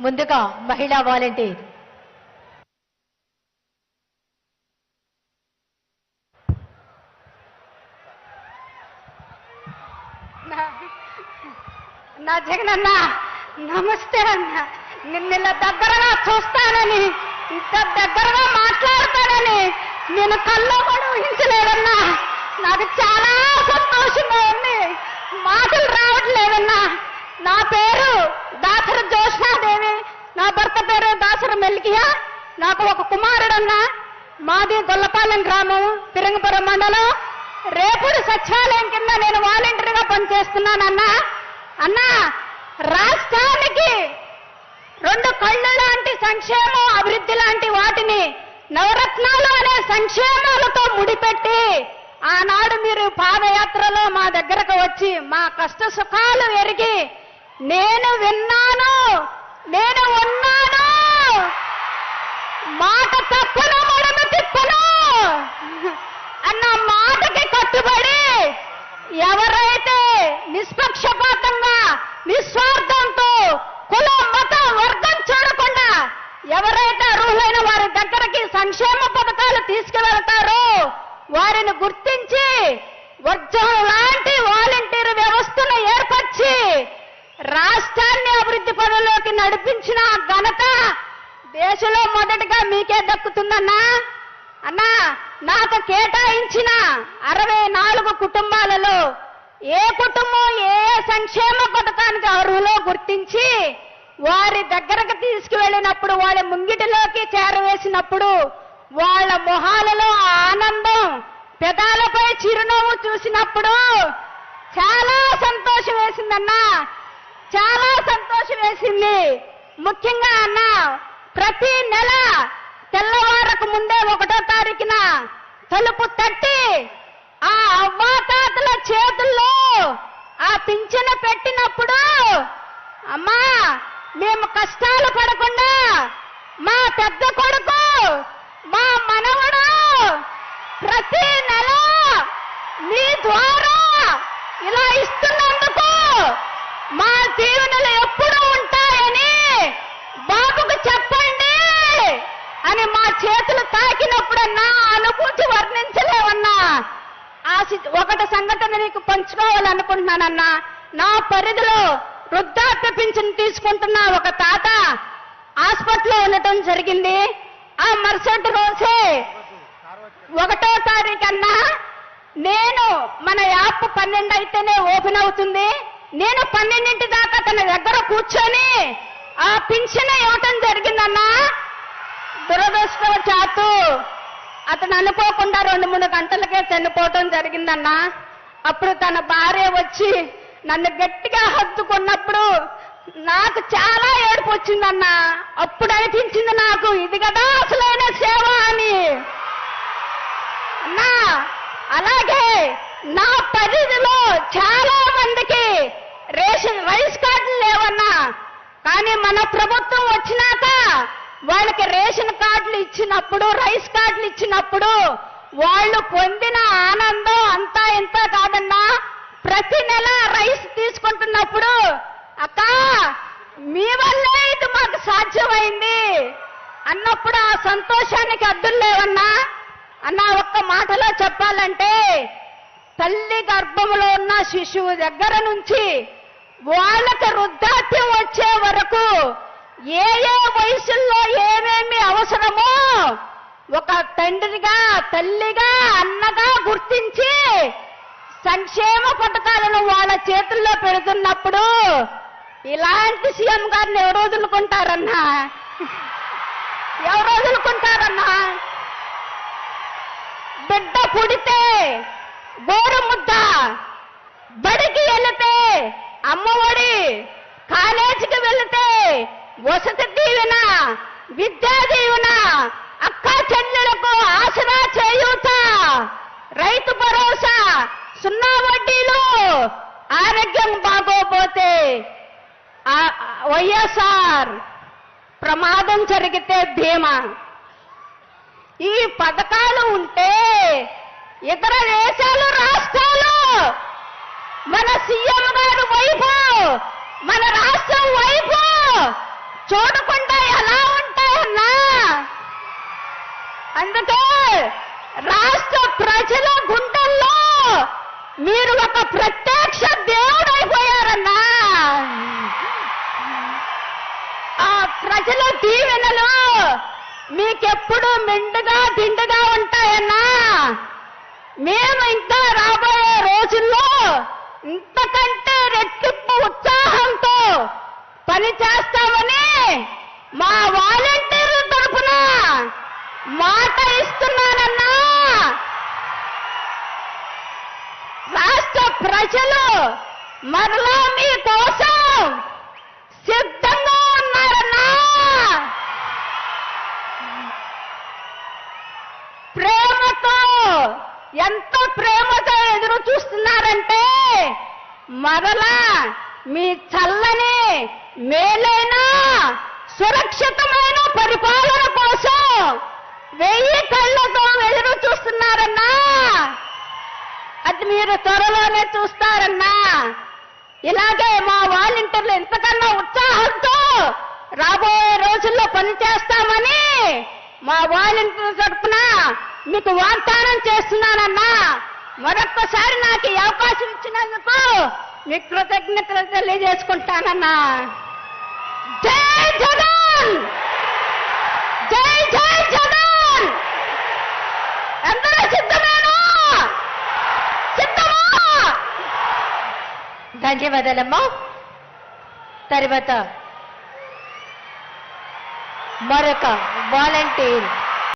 ముందుగా మహిళా వాలంటీర్. నా జగనన్న నమస్తే అన్న. నిన్న దగ్గరగా చూస్తానని, ఇంత దగ్గరగా మాట్లాడతానని నేను కల్లో కూడా ఊహించలేదన్నా. నాకు చాలా సంతోషంగా ఉంది, మాటలు రావట్లేదన్నా. నా పేరు దాసర జోష్నాదేవి, నా భర్త పేరు దాసర మెల్కియా. నాకు ఒక కుమారుడన్నా. మాది గొల్లపాలెం గ్రామం, తిరంగపురం మండలం. రేపటి సచివాలయం కింద నేను వాలంటీర్గా పనిచేస్తున్నానన్నా. అన్నా, రాష్ట్రానికి రెండు కళ్ళు లాంటి సంక్షేమం, అభివృద్ధి లాంటి వాటిని నవరత్నాలు అనే సంక్షేమాలతో ముడిపెట్టి ఆనాడు మీరు పాదయాత్రలో మా దగ్గరకు వచ్చి మా కష్ట సుఖాలు ఎరిగి నేను విన్నాను, నేను ఉన్నాను, మాట తప్పను మడమ తిప్పను అన్న మాటకి కట్టుబడి ఎవరైతే నిష్పక్షపాతంగా నిస్వార్థంతో కులం మతం వర్గం చూడకుండా ఎవరైతే అర్హులైన వారి దగ్గరికి సంక్షేమ పథకాలు తీసుకువెళ్తారో వారిని గుర్తించి వజ్రం లాంటి వాలంటీర్ వ్యవస్థను ఏర్పరిచి రాష్ట్రాన్ని అభివృద్ధి పనుల్లోకి నడిపించిన ఘనత దేశంలో మొదటిగా మీకే దక్కుతుందన్నా. అన్నా, నాకు కేటాయించిన 64 కుటుంబాలలో ఏ కుటుంబం ఏ సంక్షేమ పథకానికి అర్హులో గుర్తించి వారి దగ్గరకు తీసుకువెళ్ళినప్పుడు, వాళ్ళ ముంగిటిలోకి చేరవేసినప్పుడు వాళ్ళ మొహాలలో ఆనందం, పెదాలపై చిరునవ్వు చూసినప్పుడు చాలా సంతోషం వేసిందన్నా, చాలా సంతోషం వేసింది. ముఖ్యంగా అన్నా, ప్రతి నెల తెల్లవారకు ముందే 1వ తారీఖున తలుపు తట్టి ఆ అవ్వాతాతల చేతుల్లో ఆ పింఛను పెట్టినప్పుడు, అమ్మా మేము కష్టాలు పడకుండా మా పెద్ద కొడుకు, మా మనవడు ప్రతి నెల మీ ద్వారా ఇలా ఇస్తున్నందుకు మా దీవెనలు ఎప్పుడూ ఉంటాయని బాబుకు చెప్పండి అని మా చేతులు తాకినప్పుడన్నా అనుభూతి వర్ణించలేవన్నా. ఒకటి సంఘటన నీకు పంచుకోవాలనుకుంటున్నానన్నా. నా పరిధిలో వృద్ధాప్య పింఛను తీసుకుంటున్న ఒక తాత హాస్పిటల్లో ఉండటం జరిగింది. ఆ మరుసటి రోజే 1వ తారీఖన్నా నేను మన యాప్ 12 అయితేనే ఓపెన్ అవుతుంది. నేను 12 దాకా తన దగ్గర కూర్చొని ఆ పింఛను ఇవ్వటం జరిగిందన్నా. దురదృష్టవశాత్తు అతను అనుకోకుండా 2-3 గంటలకే చనిపోవటం జరిగిందన్నా. అప్పుడు తన భార్య వచ్చి నన్ను గట్టిగా హత్తుకున్నప్పుడు నాకు చాలా ఏడుపు వచ్చిందన్నా. అప్పుడు అనిపించింది నాకు, ఇది కదా అసలైన సేవ అని. అన్నా, అలాగే నా పరిధిలో చాలా మందికి రైస్ కార్డులు లేవన్నా. కానీ మన ప్రభుత్వం వచ్చినాక వాళ్ళకి రేషన్ కార్డులు ఇచ్చినప్పుడు, రైస్ కార్డులు ఇచ్చినప్పుడు వాళ్ళు పొందిన ఆనందం అంతా ఇంత కాదన్నా. ప్రతి నెల రైస్ తీసుకుంటున్నప్పుడు, అక్క మీ వల్లే ఇది మాకు సాధ్యమైంది అన్నప్పుడు ఆ సంతోషానికి అద్దులు లేవన్నా. అన్న, ఒక్క మాటలో చెప్పాలంటే తల్లి గర్భంలో ఉన్న శిశువు దగ్గర నుంచి వాళ్ళకి వృద్ధాప్యం వచ్చే వరకు ఏ ఏ వయసుల్లో ఏమేమి అవసరమో ఒక తండ్రిగా, తల్లిగా, అన్నగా గుర్తించి సంక్షేమ పథకాలను వాళ్ళ చేతుల్లో పెడుతున్నప్పుడు ఇలాంటి సీఎం గారిని ఎవరు వదులుకుంటారన్నా? ఎవరు వదులుకుంటారన్నా? బిడ్డ పుడితే గోరు ముద్ద, బడికి వెళితే అమ్మఒడి, కాలేజీకి వెళితే వసతి దీవెన, విద్యా దీవెన, అక్క చెల్లెలకు ఆసరా చేయూత, రైతు భరోసా, 0 వడ్డీలు, ఆరోగ్యం బాగోపోతే వైఎస్ఆర్, ప్రమాదం జరిగితే బీమా. ఈ పథకాలు ఉంటే ఇతర దేశాలు, రాష్ట్రాలు మన సీఎం గారు వైపు, మన రాష్ట్రం వైపు చూడకుండా ఎలా ఉంటాయన్నా? అందుకే రాష్ట్ర ప్రజల గుండెల్లో మీరు ఒక ప్రత్యక్ష దేవుడైపోయారన్నా. ఆ ప్రజల దీవెనలు మీకెప్పుడు మెండుగా దిండుగా ఉంటాయన్నా. మేము ఇంకా రాబోయే రోజుల్లో ఇంతకంటే రెట్టింపు ఉత్సాహంతో పని చేస్తామని మా వాలంటీర్ల తరపున మాట ఇస్తున్నానన్నా. రాష్ట్ర ప్రజలు మరలా మీ కోసం సిద్ధంగా ఉన్నారన్నా. ప్రేమతో, ఎంత ప్రేమతో ఎదురు చూస్తున్నారంటే మరలా మీ చల్లని మేలైన సురక్షితమైన పరిపాలన కోసం 1000 కళ్ళతో ఎదురు చూస్తున్నారన్నా. అది మీరు త్వరలోనే చూస్తారన్నా. ఇలాగే మా వాలంటీర్లు ఎంతకన్నా ఉత్సాహంతో రాబోయే రోజుల్లో పనిచేస్తామని మా వాలంటీర్ల తరపున మీకు వాగ్దానం చేస్తున్నానన్నా. మరొక్కసారి నాకు ఈ అవకాశం ఇచ్చినందుకు మీకు కృతజ్ఞతలు తెలియజేసుకుంటానన్నా. జై జగన్, జై జై జగన్. అందరూ సిద్ధమేనా? సిద్ధమా? ధన్యవాదాలమ్మా. తర్వాత మరొక వాలంటీర్